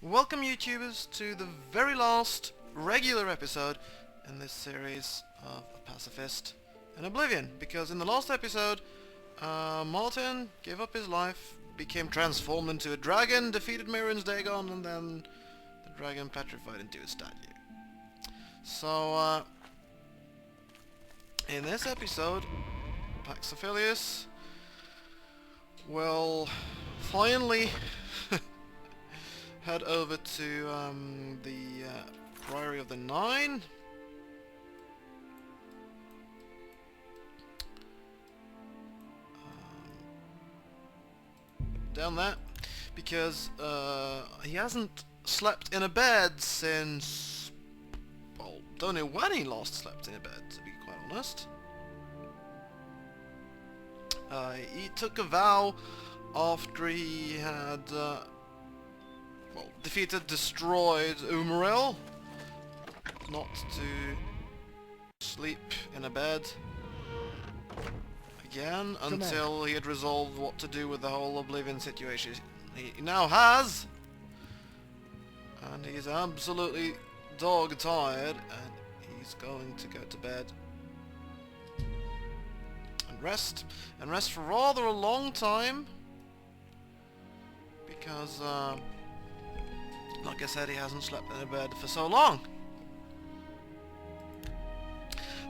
Welcome YouTubers to the very last regular episode in this series of Pacifist and Oblivion, because in the last episode Martin gave up his life, became transformed into a dragon, defeated Mirren's Dagon, and then the dragon petrified into a statue. So in this episode Paxofilius will finally head over to the Priory of the Nine. Down there, because he hasn't slept in a bed since, well, don't know when he last slept in a bed, to be quite honest. He took a vow after he had defeated, destroyed Umaril, not to sleep in a bed again until he had resolved what to do with the whole Oblivion situation. He now has, and he's absolutely dog tired, and he's going to go to bed and rest for rather a long time, because like I said, he hasn't slept in a bed for so long.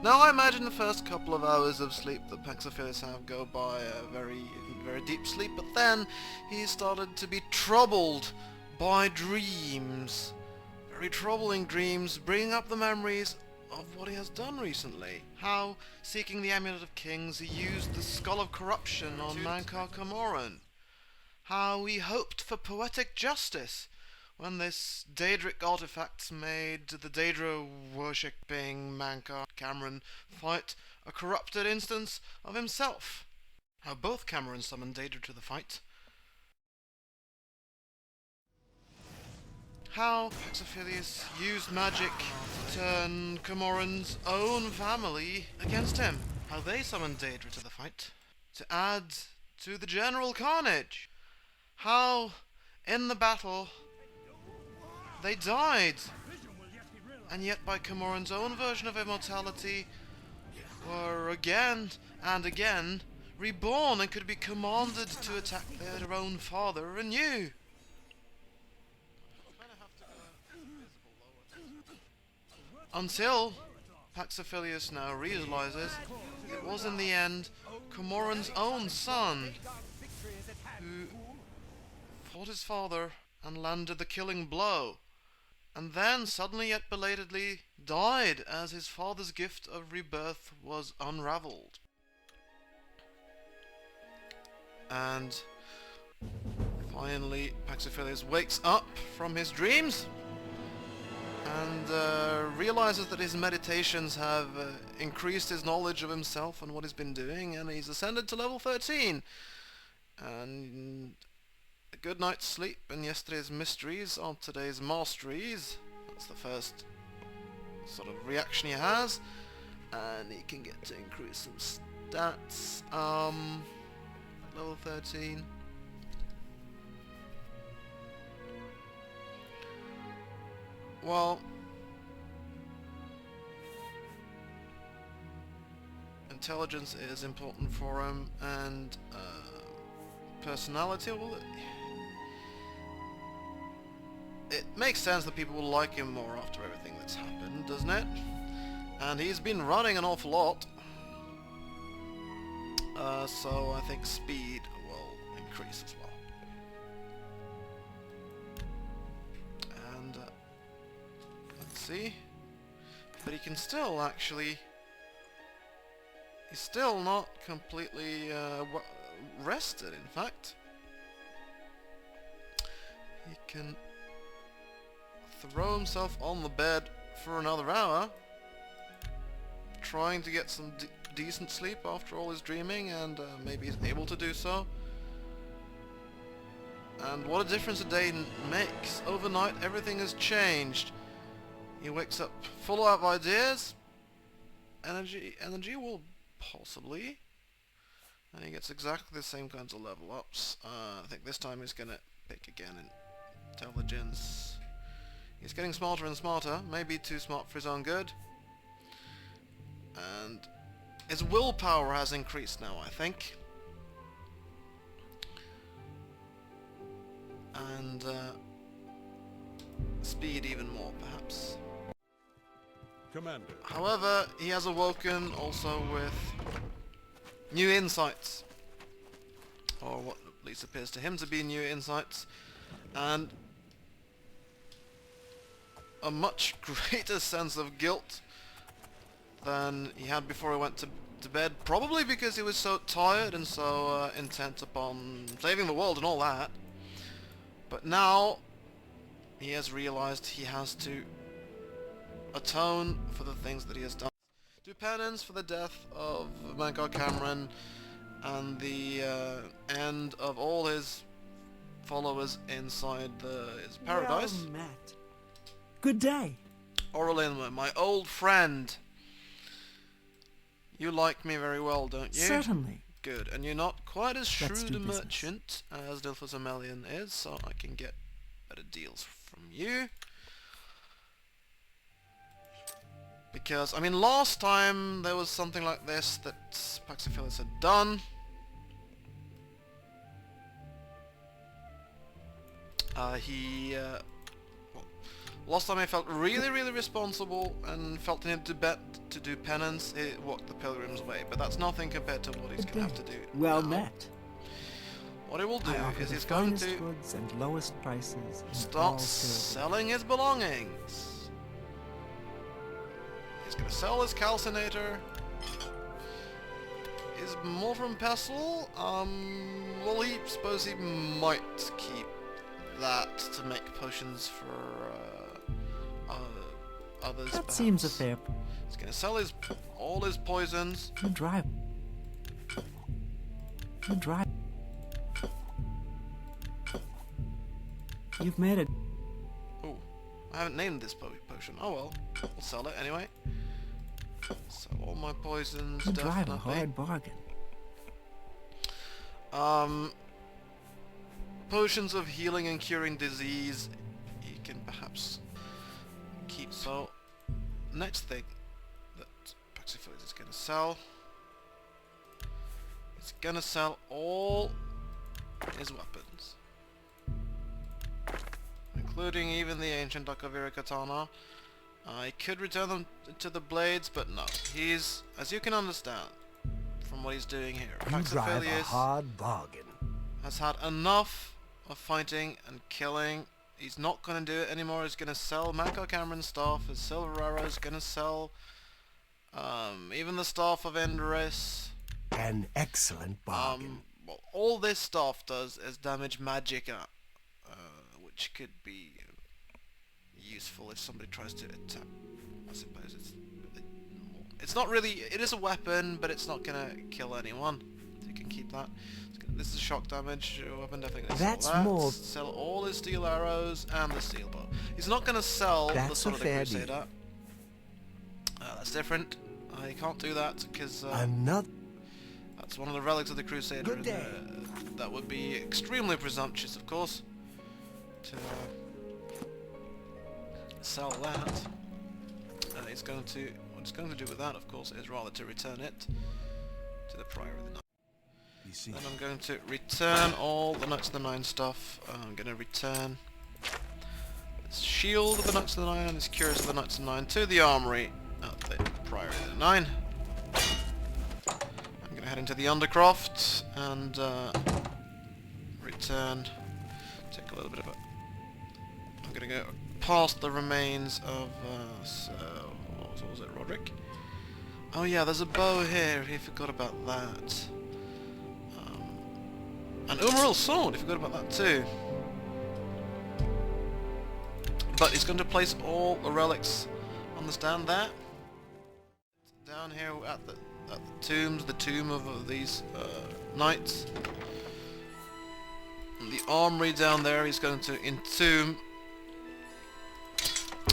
Now I imagine the first couple of hours of sleep that Paxofilius have go by a very deep sleep, but then he started to be troubled by dreams. Very troubling dreams, bringing up the memories of what he has done recently. How, seeking the Amulet of Kings, he used the Skull of Corruption on Mankar Camoran. How he hoped for poetic justice when this Daedric artifacts made the Daedra worshipping Mankar Cameron fight a corrupted instance of himself. How both Cameron summoned Daedra to the fight. How Paxofilius used magic to turn Camoran's own family against him. How they summoned Daedra to the fight to add to the general carnage. How, in the battle, they died, and yet by Camoran's own version of immortality were again and again reborn and could be commanded to attack their own father anew. Until Paxofilius now realizes it was in the end Camoran's own son who fought his father and landed the killing blow, and then suddenly yet belatedly died as his father's gift of rebirth was unravelled. And finally Paxofilius wakes up from his dreams and realizes that his meditations have increased his knowledge of himself and what he's been doing, and he's ascended to level 13. And a good night's sleep and yesterday's mysteries are today's masteries. That's the first sort of reaction he has, and he can get to increase some stats at level 13. Well, intelligence is important for him, and personality, well, it makes sense that people will like him more after everything that's happened, doesn't it? And he's been running an awful lot, so I think speed will increase as well. And let's see, but he can still actually, he's still not completely rested. In fact, he can throw himself on the bed for another hour, trying to get some decent sleep after all his dreaming, and maybe he's able to do so. And what a difference a day makes. Overnight everything has changed. He wakes up full of ideas, energy will possibly, and he gets exactly the same kinds of level ups. I think this time he's gonna pick again in intelligence. He's getting smarter and smarter, maybe too smart for his own good. And his willpower has increased now, I think. And speed even more, perhaps. Commander. However, he has awoken also with new insights. Or what at least appears to him to be new insights. And a much greater sense of guilt than he had before he went to bed. Probably because he was so tired and so intent upon saving the world and all that. But now he has realized he has to atone for the things that he has done. Do penance for the death of Mankar Cameron and the end of all his followers inside his paradise. Well met. Good day. Oralinma, my old friend. You like me very well, don't you? Certainly. Good, and you're not quite as Let's shrewd do a business. merchant as Dilphus Amelian is, so I can get better deals from you. Because, I mean, last time there was something like this that Paxofilius had done. Last time he felt really, really responsible and felt the need to do penance. He walked the pilgrim's way, but that's nothing compared to what he's going to have to do Well now. met. What he will do I offer is the he's going finest to goods and lowest prices in all start Silver. selling his belongings. He's going to sell his calcinator. His Morphin Pestle, well, he suppose he might keep that to make potions for others. That perhaps. seems a fair. He's going to sell all his poisons. You drive. You drive. You've made it. Oh, I haven't named this potion. Oh well, we'll sell it anyway. So all my poisons, You drive a definitely. hard bargain. Potions of healing and curing disease, you can perhaps keep. So, next thing that Paxofilius is going to sell, it's going to sell all his weapons, including even the ancient Arkved katana. I could return them to the blades, but no. He's, as you can understand from what he's doing here, You drive a Paxofilius hard bargain. has had enough of fighting and killing. He's not going to do it anymore. He's going to sell Mankar Cameron's staff, his silver arrow. He's going to sell even the staff of Endris. An excellent bargain. Well, all this stuff does is damage magicka, which could be useful if somebody tries to attack. I suppose it's not really. It is a weapon, but it's not going to kill anyone. So you can keep that. This is shock damage weapon, definitely gonna That's sell that. more- Sell all his steel arrows and the steel bow. He's not gonna sell the That's Sword a of the fair Crusader. deal. That's different. He can't do that because Another. that's one of the relics of the Crusader. Good and, day. that would be extremely presumptuous, of course, to sell that. He's going to. What he's going to do with that, of course, is rather to return it to the Prior of the Nine. You see, Then I'm going to return all the Knights of the Nine stuff. I'm going to return this shield of the Knights of the Nine and this cuirass of the Knights of the Nine to the armory at the Priory of the Nine. I'm going to head into the Undercroft and return. Take a little bit of a. I'm going to go past the remains of. What was it, Roderick? Oh yeah, there's a bow here. He forgot about that. And Umaril sword, he forgot about that too. But he's going to place all the relics on the stand there. Down here at the tombs, the tomb of these knights. And the armory down there, he's going to entomb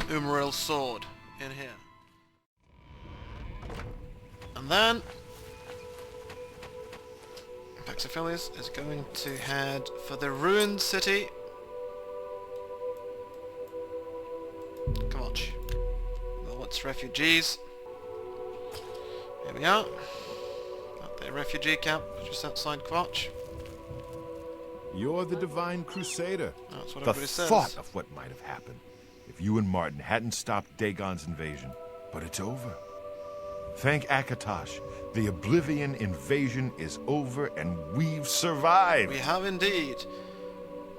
Umaril's sword in here. And then Paxofilius is going to head for the ruined city Kvatch. Well, it's refugees. Here we are. At the refugee camp just outside Kvatch. You're the Divine Crusader. That's what The everybody says. thought of what might have happened if you and Martin hadn't stopped Dagon's invasion. But it's over. Thank Akatosh. The Oblivion invasion is over and we've survived. We have indeed.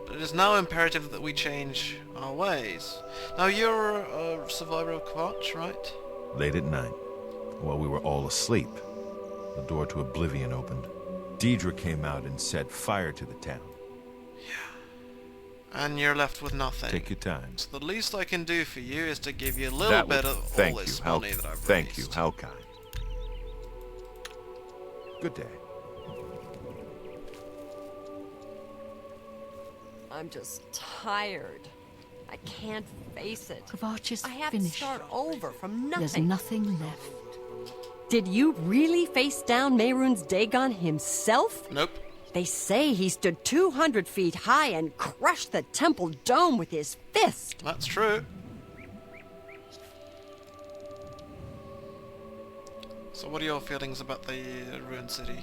But it is now imperative that we change our ways. Now you're a survivor of Kvatch, right? Late at night, while we were all asleep, the door to Oblivion opened. Deidre came out and set fire to the town. And you're left with nothing. Take your time. So the least I can do for you is to give you a little bit of all this money that I've Thank you. raised. How kind. Good day. I'm just tired. I can't face it. Kvatch is I have finished. to start over from nothing. There's nothing left. Did you really face down Mehrunes Dagon himself? Nope. They say he stood 200 feet high and crushed the temple dome with his fist. That's true. So what are your feelings about the ruined city?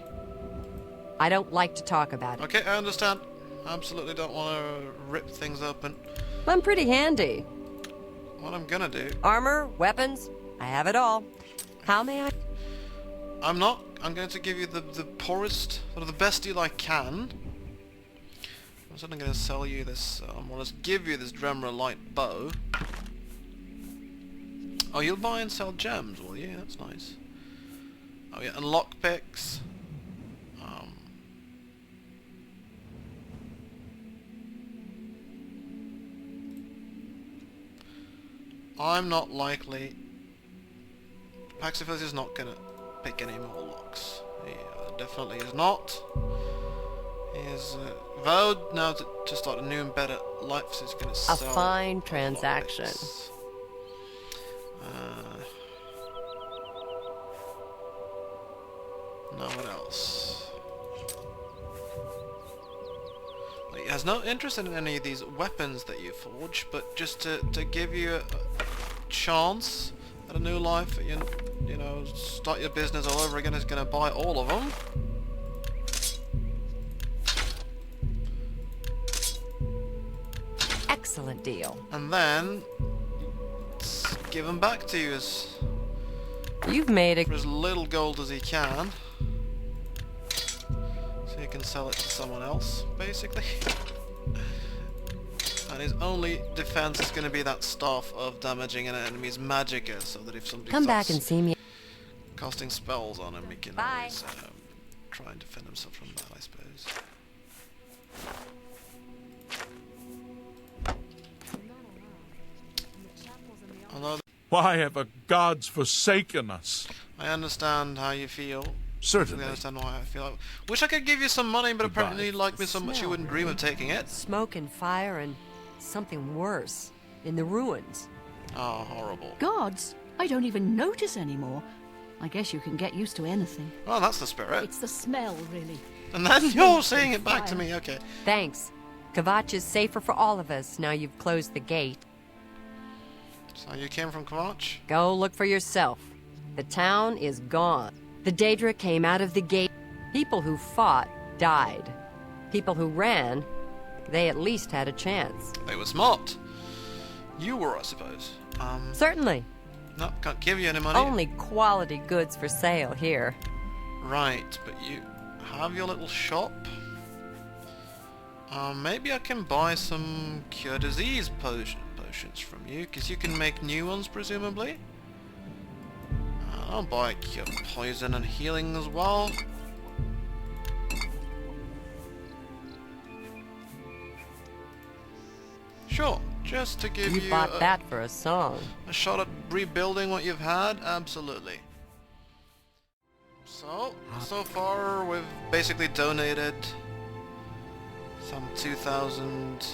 I don't like to talk about it. Okay, I understand. Absolutely don't want to rip things open. I'm pretty handy. What I'm gonna do... Armor, weapons, I have it all. How may I? I'm not. I'm going to give you the poorest, or the best deal I can. I'm suddenly going to sell you this, or just give you this Dremra light bow. Oh, you'll buy and sell gems, will you? That's nice. Oh yeah, and lockpicks. I'm not likely... Paxofilius is not going to pick any more locks. He definitely is not. He has vowed now to start a new and better life, so he's going to sell... A fine transaction. lockpicks. Now what else? He has no interest in any of these weapons that you forge, but just to give you a chance at a new life, you know, start your business all over again, is going to buy all of them. Excellent deal. And then give them back to you You've made for as little gold as he can. So you can sell it to someone else, basically. And his only defense is going to be that staff of damaging an enemy's magicka, so that if somebody Come back starts and see me. casting spells on him, he can Bye. always try and defend himself from that, I suppose. Although Why have the gods forsaken us? I understand how you feel. Certainly. I understand why I feel. I wish I could give you some money, but apparently you like me so much you wouldn't dream of taking it. Smoke and fire and something worse in the ruins. Oh, horrible. Gods? I don't even notice anymore. I guess you can get used to anything. Oh, that's the spirit. It's the smell, really. And then you're saying it back to me, okay. Thanks. Kvatch is safer for all of us now you've closed the gate. So you came from Kvatch? Go look for yourself. The town is gone. The Daedra came out of the gate. People who fought died. People who ran, they at least had a chance. They were smart. You were, I suppose. Certainly. No, can't give you any money. Only quality goods for sale here. Right, but you have your little shop. Maybe I can buy some cure disease potions from you, because you can make new ones, presumably. I'll buy cure poison and healing as well. Sure, just to give you You bought that for a song. a shot at rebuilding what you've had, absolutely. So far we've basically donated some 2,000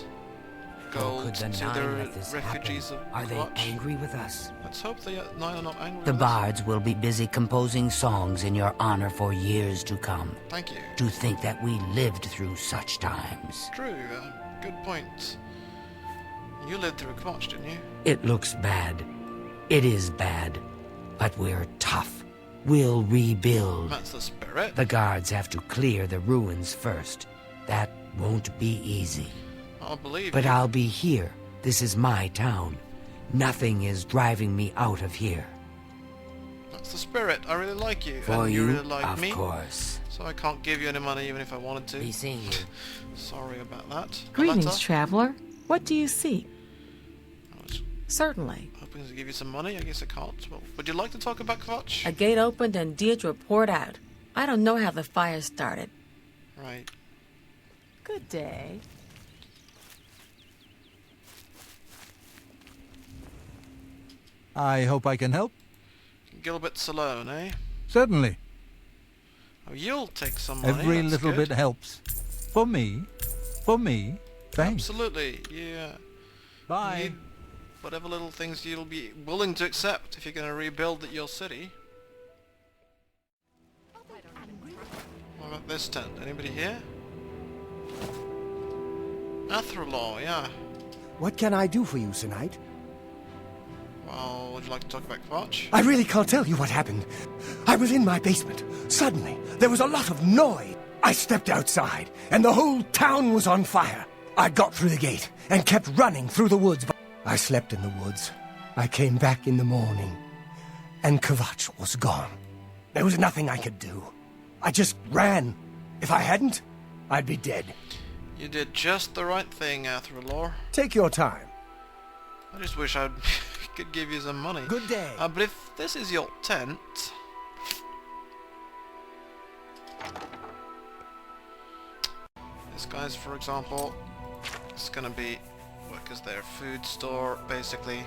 gold could the to nine the let this refugees happen? of Are they Kvatch. angry with us? Let's hope the nine are not angry The with us. bards will be busy composing songs in your honor for years to come. Thank you. To think that we lived through such times. True, good point. You lived through Kvatch, didn't you? It looks bad. It is bad. But we're tough. We'll rebuild. That's the spirit. The guards have to clear the ruins first. That won't be easy. I'll believe But you. I'll be here. This is my town. Nothing is driving me out of here. That's the spirit. I really like you. For and you, really like of me. course. So I can't give you any money even if I wanted to. Be seeing you. Sorry about that. Greetings, Aletta? traveler. What do you seek? I was Certainly. hoping to give you some money. I guess I can't. Well, would you like to talk about Kvatch? A gate opened and Deirdre poured out. I don't know how the fire started. Right. Good day. I hope I can help. Gilbert Salone, eh? Certainly. Oh, you'll take some money. Every that's little good. bit helps. For me. For me. Thanks. Absolutely. Yeah. Bye. Need whatever little things you'll be willing to accept if you're going to rebuild your city. What about this tent? Anybody here? Athralaw, yeah. What can I do for you, Sir Knight? Well, would you like to talk about Kvatch? I really can't tell you what happened. I was in my basement. Suddenly, there was a lot of noise. I stepped outside, and the whole town was on fire. I got through the gate and kept running through the woods. I slept in the woods. I came back in the morning, and Kvatch was gone. There was nothing I could do. I just ran. If I hadn't, I'd be dead. You did just the right thing, Athralaw. Take your time. I just wish I could give you some money. Good day. But if this is your tent... This guy's, for example, it's gonna be work as their food store, basically.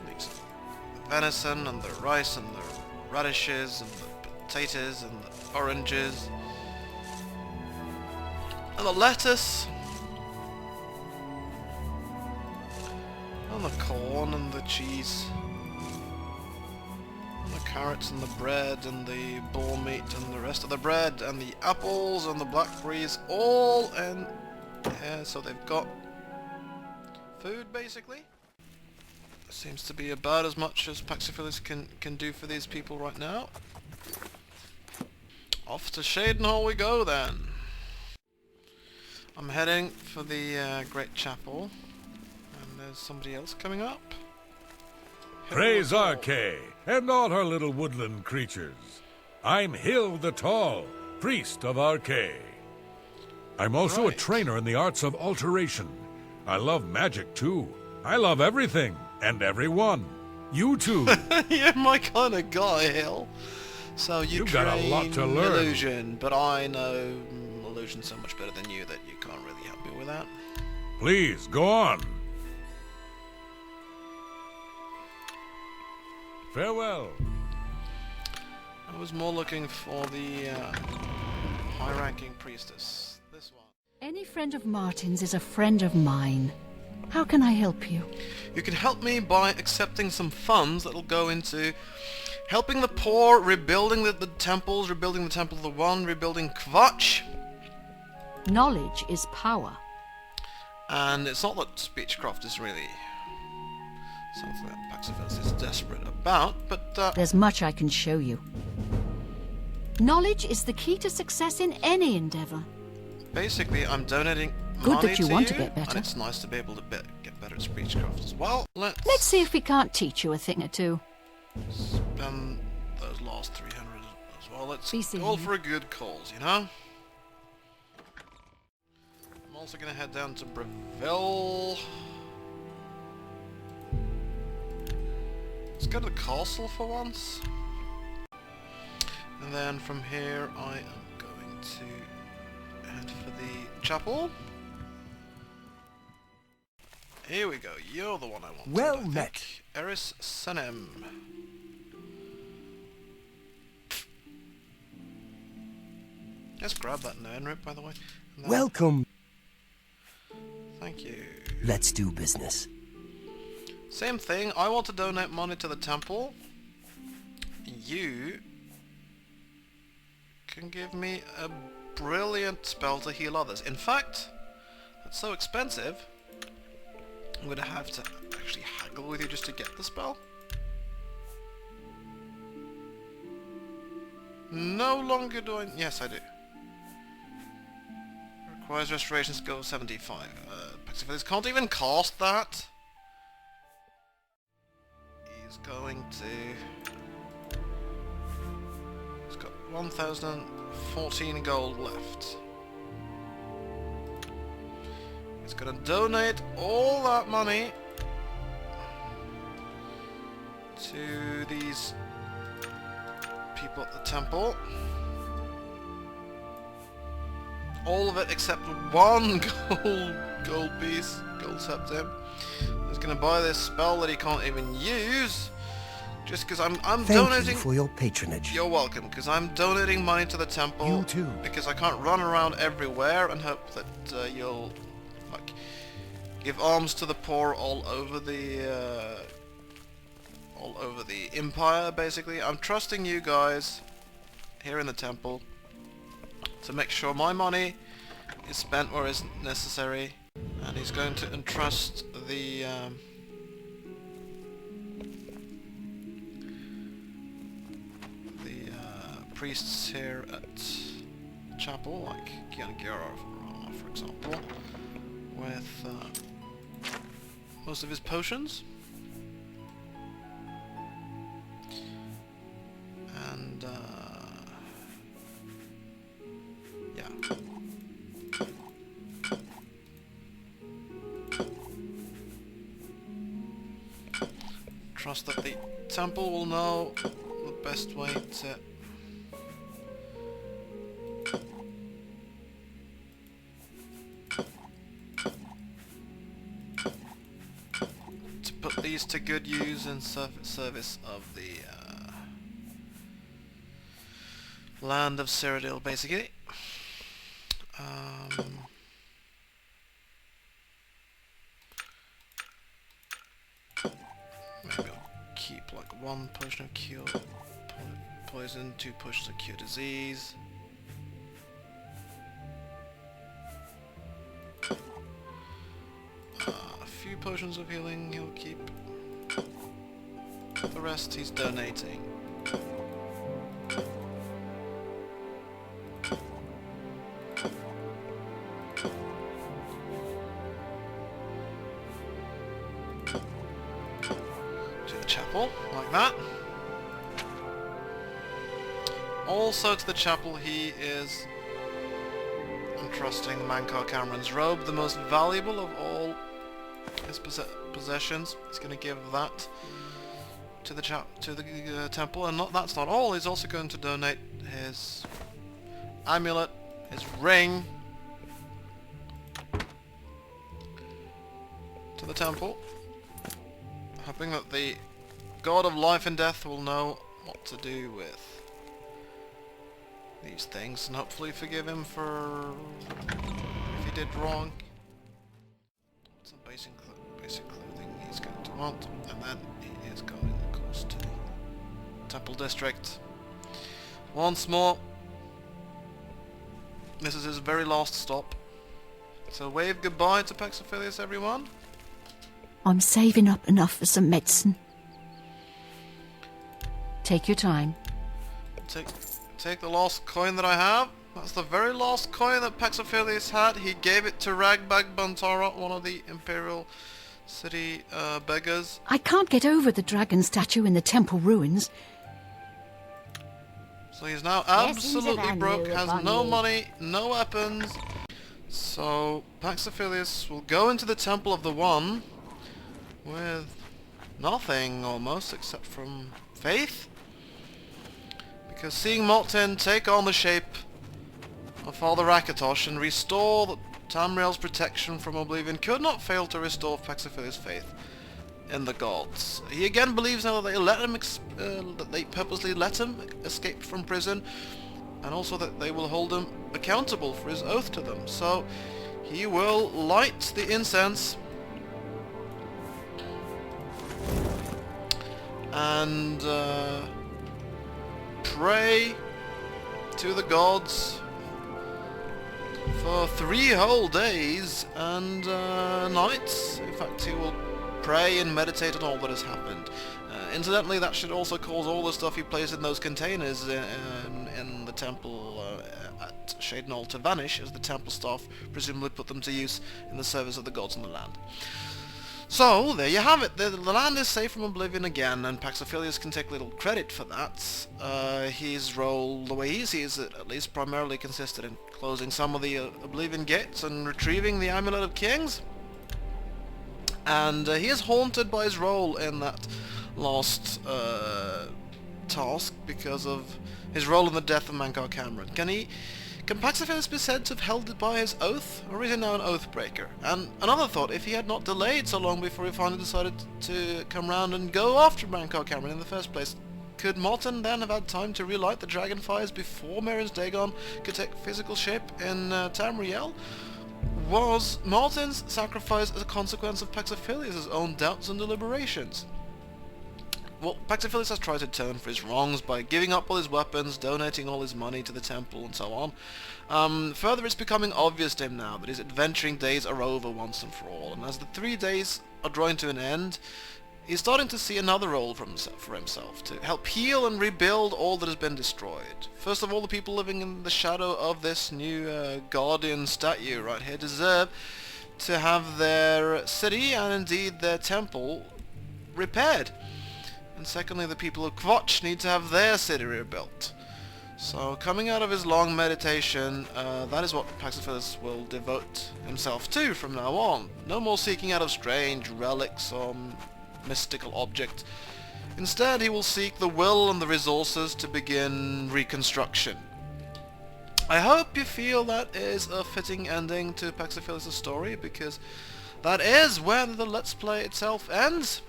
Needs the venison and the rice and the radishes and the potatoes and the oranges and the lettuce and the corn and the cheese and the carrots and the bread and the bull meat and the rest of the bread and the apples and the blackberries, all in here, so they've got food basically. Seems to be about as much as Paxofilius can do for these people right now. Off to Shadenhall we go then. I'm heading for the Great Chapel, and there's somebody else coming up. Praise Arkved and all her little woodland creatures. I'm Hill the Tall, priest of Arkved. I'm also a trainer in the arts of alteration. I love magic too. I love everything and everyone. You too. You're my kind of guy, Hill. So you got a lot to learn. illusion, but I know illusion so much better than you that you can't really help me with that. Please, go on. Farewell. I was more looking for the high-ranking priestess. This one. Any friend of Martin's is a friend of mine. How can I help you? You can help me by accepting some funds that'll go into helping the poor, rebuilding the temples, rebuilding the Temple of the One, rebuilding Kvatch. Knowledge is power. And it's not that speechcraft is really something that Paxofilius is desperate about, but There's much I can show you. Knowledge is the key to success in any endeavor. basically I'm donating Good money that you to want to you, get better. and it's nice to be able to get better at speechcraft as well. Let's see if we can't teach you a thing or two. spend those last 300 as well. Let's Be seeing go you. for a good cause, you know? I'm also going to head down to Breville. Let's go to the castle for once. And then from here I am going to head for the chapel. Here we go, you're the one I want. Well met. Eris Senem. Let's grab that name rip, by the way. And then- Welcome. Thank you. Let's do business. Same thing, I want to donate money to the temple. You can give me a brilliant spell to heal others. In fact, that's so expensive, I'm gonna have to actually haggle with you just to get the spell. No longer do I... Yes, I do. Requires restoration skill of 75. Paxofilius can't even cast that. He's going to... He's got 1,014 gold left. He's gonna donate all that money to these people at the temple. All of it except one gold piece, gold septim. He's gonna buy this spell that he can't even use, just because I'm donating. Thank you for your patronage. You're welcome, because I'm donating money to the temple. You too. Because I can't run around everywhere and hope that you'll like give alms to the poor all over the empire. Basically, I'm trusting you guys here in the temple to make sure my money is spent where is necessary, and he's going to entrust the priests here at chapel, like Kiangira, for example, with most of his potions. And yeah. Trust that the temple will know the best way to put these to good use in service of the land of Cyrodiil, basically. Maybe I'll keep like 1 potion of cure poison, 2 potions of cure disease. A few potions of healing he'll keep. The rest he's donating. Like that. Also to the chapel he is entrusting Mankar Cameron's robe, the most valuable of all his possessions. He's going to give that to the temple, and that's not all. He's also going to donate his amulet, his ring, to the temple, hoping that the God of life and death will know what to do with these things, and hopefully forgive him for if he did wrong. Some basic clothing he's going to want, and then he is going, of course, to the temple district once more. This is his very last stop. So wave goodbye to Paxofilius, everyone. I'm saving up enough for some medicine. Take your time. Take the last coin that I have. That's the very last coin that Paxofilius had. He gave it to Ragbag Bantara, one of the Imperial City beggars. I can't get over the dragon statue in the temple ruins. So he's now absolutely broke, has no money, no weapons. So Paxofilius will go into the Temple of the One with nothing almost except from faith. Because seeing Molten take on the shape of Father Rakatosh and restore Tamriel's protection from Oblivion could not fail to restore Paxofilius' faith in the gods. He again believes now that they let him that they purposely let him escape from prison, and also that they will hold him accountable for his oath to them. So he will light the incense and pray to the gods for 3 whole days and nights. In fact, he will pray and meditate on all that has happened. Incidentally, that should also cause all the stuff he placed in those containers in the temple at Shadenall to vanish, as the temple staff presumably put them to use in the service of the gods in the land. So, there you have it. The land is safe from oblivion again, and Paxofilius can take little credit for that. His role, the way he sees it, at least primarily consisted in closing some of the oblivion gates and retrieving the Amulet of Kings. And he is haunted by his role in that last task because of his role in the death of Mankar Cameron. Can Paxofilius be said to have held it by his oath, or is he now an oath breaker? And another thought, if he had not delayed so long before he finally decided to come round and go after Mankar Cameron in the first place, could Martin then have had time to relight the dragon fires before Merin's Dagon could take physical shape in Tamriel? Was Martin's sacrifice as a consequence of Paxofilius' own doubts and deliberations? Well, Paxofilius has tried to atone for his wrongs by giving up all his weapons, donating all his money to the temple, and so on. Further, it's becoming obvious to him now that his adventuring days are over once and for all, and as the 3 days are drawing to an end, he's starting to see another role for himself, to help heal and rebuild all that has been destroyed. First of all, the people living in the shadow of this new guardian statue right here deserve to have their city, and indeed their temple, repaired. And secondly, the people of Kvatch need to have their city rebuilt. So, coming out of his long meditation, that is what Paxofilius will devote himself to from now on. No more seeking out of strange relics or mystical objects. Instead, he will seek the will and the resources to begin reconstruction. I hope you feel that is a fitting ending to Paxofilius' story, because that is where the Let's Play itself ends.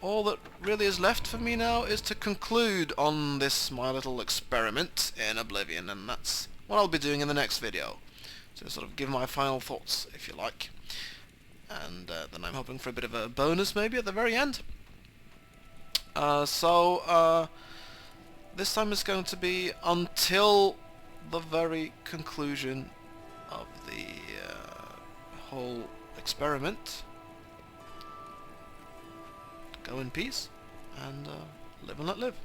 All that really is left for me now is to conclude on this my little experiment in Oblivion, and that's what I'll be doing in the next video. To sort of give my final thoughts, if you like. And then I'm hoping for a bit of a bonus maybe at the very end. This time it's going to be until the very conclusion of the whole experiment. Go in peace, and live and let live.